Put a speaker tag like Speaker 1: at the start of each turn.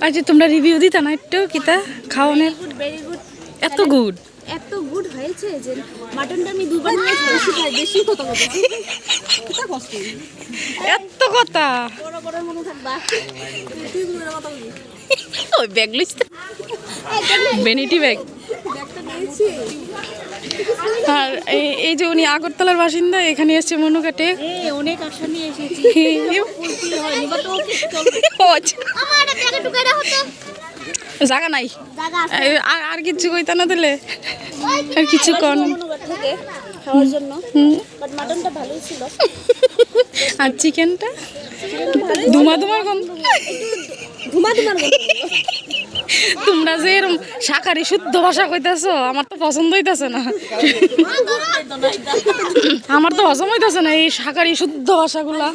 Speaker 1: আচ্ছা তোমরা রিভিউ দিতা না একটু কিতা খাওয়ানোর? এত গুড,
Speaker 2: এত গুড হয়েছে যে মাটনটা আমি দুবার নিয়েছি, বেশি কথা বলছি।
Speaker 1: এত কথা
Speaker 2: বড় বড় মনে থাকবা তুই দুবার কথা বলবি।
Speaker 1: ওই ব্যাগ লইছ ভ্যানিটি ব্যাগ।
Speaker 2: ব্যাগটা নিয়েছি।
Speaker 1: আর এই যে উনি আগরতলার বাসিন্দা, এখানে এসছে মনুঘাটে।
Speaker 2: অনেক আশা নিয়ে এসেছি।
Speaker 1: জায়গা নাই
Speaker 2: জায়গা আছে
Speaker 1: আর কিছু কইতা না দিলে আর কিছু কন
Speaker 2: থেকে খাওয়ার জন্য, বাট মাটনটা ভালোই ছিল।
Speaker 1: আর চিকেনটা ধুমা ধুমার গন্ধ।
Speaker 2: ধুমা ধুমার গন্ধ।
Speaker 1: তোমরা যে এরকম শাকাহারি শুদ্ধ ভাষা কইতাছো, আমার তো পছন্দ হইতাছে না। আমার তো হজম হইতাছে না এই শাকাহারি শুদ্ধ ভাষাগুলা।